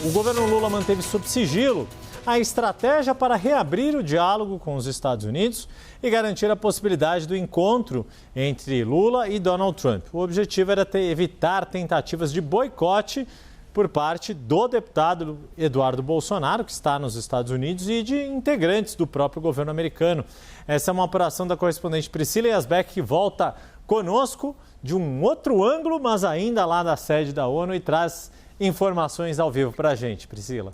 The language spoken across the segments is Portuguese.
o governo Lula manteve sob sigilo a estratégia para reabrir o diálogo com os Estados Unidos e garantir a possibilidade do encontro entre Lula e Donald Trump. O objetivo era evitar tentativas de boicote por parte do deputado Eduardo Bolsonaro, que está nos Estados Unidos, e de integrantes do próprio governo americano. Essa é uma apuração da correspondente Priscila Yasbeck, que volta conosco de um outro ângulo, mas ainda lá da sede da ONU, e traz informações ao vivo para a gente. Priscila.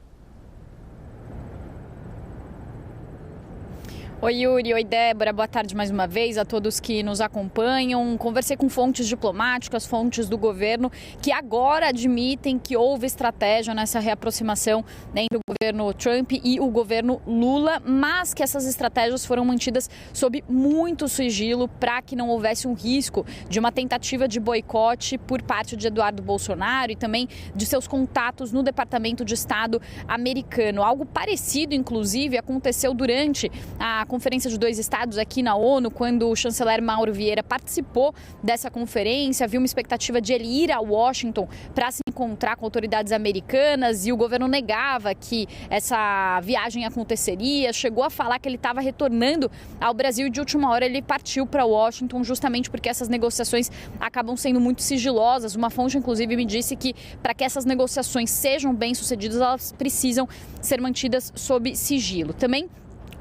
Oi, Yuri. Oi, Débora. Boa tarde mais uma vez a todos que nos acompanham. Conversei com fontes diplomáticas, fontes do governo, que agora admitem que houve estratégia nessa reaproximação entre o governo Trump e o governo Lula, mas que essas estratégias foram mantidas sob muito sigilo para que não houvesse um risco de uma tentativa de boicote por parte de Eduardo Bolsonaro e também de seus contatos no Departamento de Estado americano. Algo parecido, inclusive, aconteceu durante a Conferência de Dois Estados aqui na ONU, quando o chanceler Mauro Vieira participou dessa conferência. Havia uma expectativa de ele ir a Washington para se encontrar com autoridades americanas e o governo negava que essa viagem aconteceria. Chegou a falar que ele estava retornando ao Brasil e de última hora ele partiu para Washington, justamente porque essas negociações acabam sendo muito sigilosas. Uma fonte, inclusive, me disse que para que essas negociações sejam bem-sucedidas, elas precisam ser mantidas sob sigilo. Também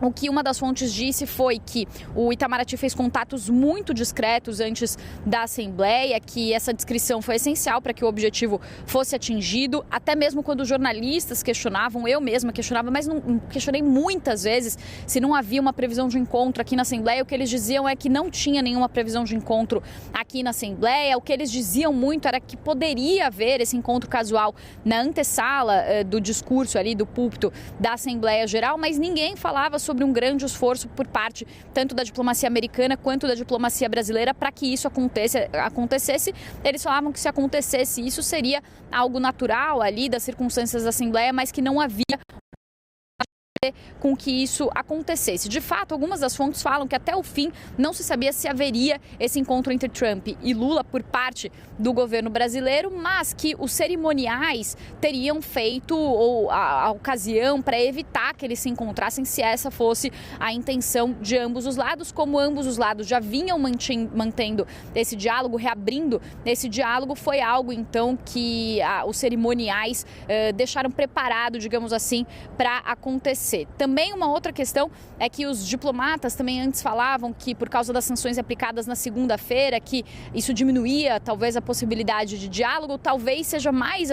o que uma das fontes disse foi que o Itamaraty fez contatos muito discretos antes da Assembleia, que essa discrição foi essencial para que o objetivo fosse atingido, até mesmo quando os jornalistas questionavam, eu mesma questionava, mas não questionei muitas vezes se não havia uma previsão de encontro aqui na Assembleia. O que eles diziam é que não tinha nenhuma previsão de encontro aqui na Assembleia. O que eles diziam muito era que poderia haver esse encontro casual na antessala do discurso ali, do púlpito da Assembleia Geral, mas ninguém falava sobre um grande esforço por parte tanto da diplomacia americana quanto da diplomacia brasileira para que isso acontecesse. Eles falavam que se acontecesse isso seria algo natural ali das circunstâncias da Assembleia, mas que não havia com que isso acontecesse. De fato, algumas das fontes falam que até o fim não se sabia se haveria esse encontro entre Trump e Lula por parte do governo brasileiro, mas que os cerimoniais teriam feito a ocasião para evitar que eles se encontrassem, se essa fosse a intenção de ambos os lados. Como ambos os lados já vinham mantendo esse diálogo, reabrindo esse diálogo, foi algo então que os cerimoniais deixaram preparado, digamos assim, para acontecer. Também uma outra questão é que os diplomatas também antes falavam que por causa das sanções aplicadas na segunda-feira, que isso diminuía talvez a possibilidade de diálogo. Talvez seja mais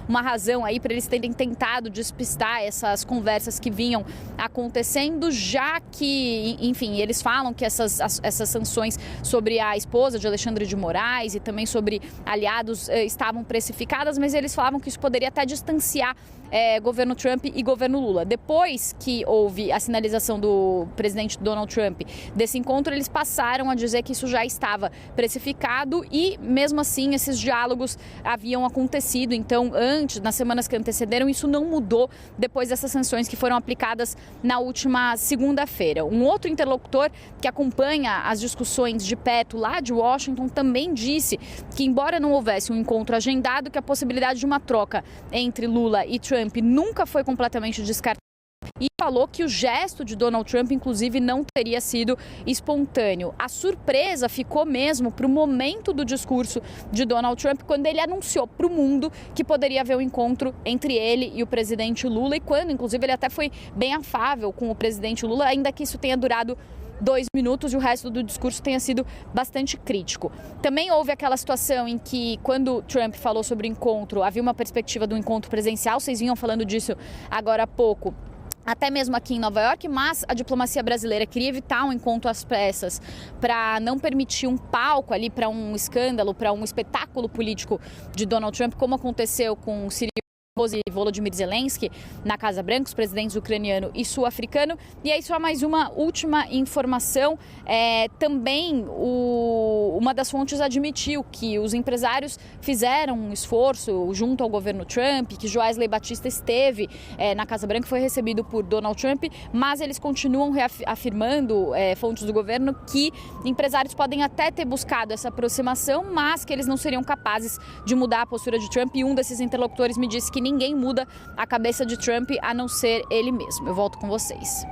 uma razão aí para eles terem tentado despistar essas conversas que vinham acontecendo, já que, enfim, eles falam que essas sanções sobre a esposa de Alexandre de Moraes e também sobre aliados estavam precificadas, mas eles falavam que isso poderia até distanciar governo Trump e governo Lula. Depois que houve a sinalização do presidente Donald Trump desse encontro, eles passaram a dizer que isso já estava precificado e, mesmo assim, esses diálogos haviam acontecido. Então, antes, nas semanas que antecederam, isso não mudou depois dessas sanções que foram aplicadas na última segunda-feira. Um outro interlocutor que acompanha as discussões de perto lá de Washington também disse que, embora não houvesse um encontro agendado, que a possibilidade de uma troca entre Lula e Trump nunca foi completamente descartada. E falou que o gesto de Donald Trump, inclusive, não teria sido espontâneo. A surpresa ficou mesmo para o momento do discurso de Donald Trump, quando ele anunciou para o mundo que poderia haver um encontro entre ele e o presidente Lula, e quando, inclusive, ele até foi bem afável com o presidente Lula, ainda que isso tenha durado 2 minutos e o resto do discurso tenha sido bastante crítico. Também houve aquela situação em que, quando Trump falou sobre o encontro, havia uma perspectiva do encontro presencial, vocês vinham falando disso agora há pouco, até mesmo aqui em Nova York, mas a diplomacia brasileira queria evitar um encontro às pressas para não permitir um palco ali para um escândalo, para um espetáculo político de Donald Trump, como aconteceu com o Ciro e Volodymyr Zelensky na Casa Branca, os presidentes ucraniano e sul-africano. E aí só mais uma última informação, também uma das fontes admitiu que os empresários fizeram um esforço junto ao governo Trump, que Joesley Batista esteve na Casa Branca, foi recebido por Donald Trump, mas eles continuam reafirmando, fontes do governo, que empresários podem até ter buscado essa aproximação, mas que eles não seriam capazes de mudar a postura de Trump. E um desses interlocutores me disse que ninguém muda a cabeça de Trump a não ser ele mesmo. Eu volto com vocês.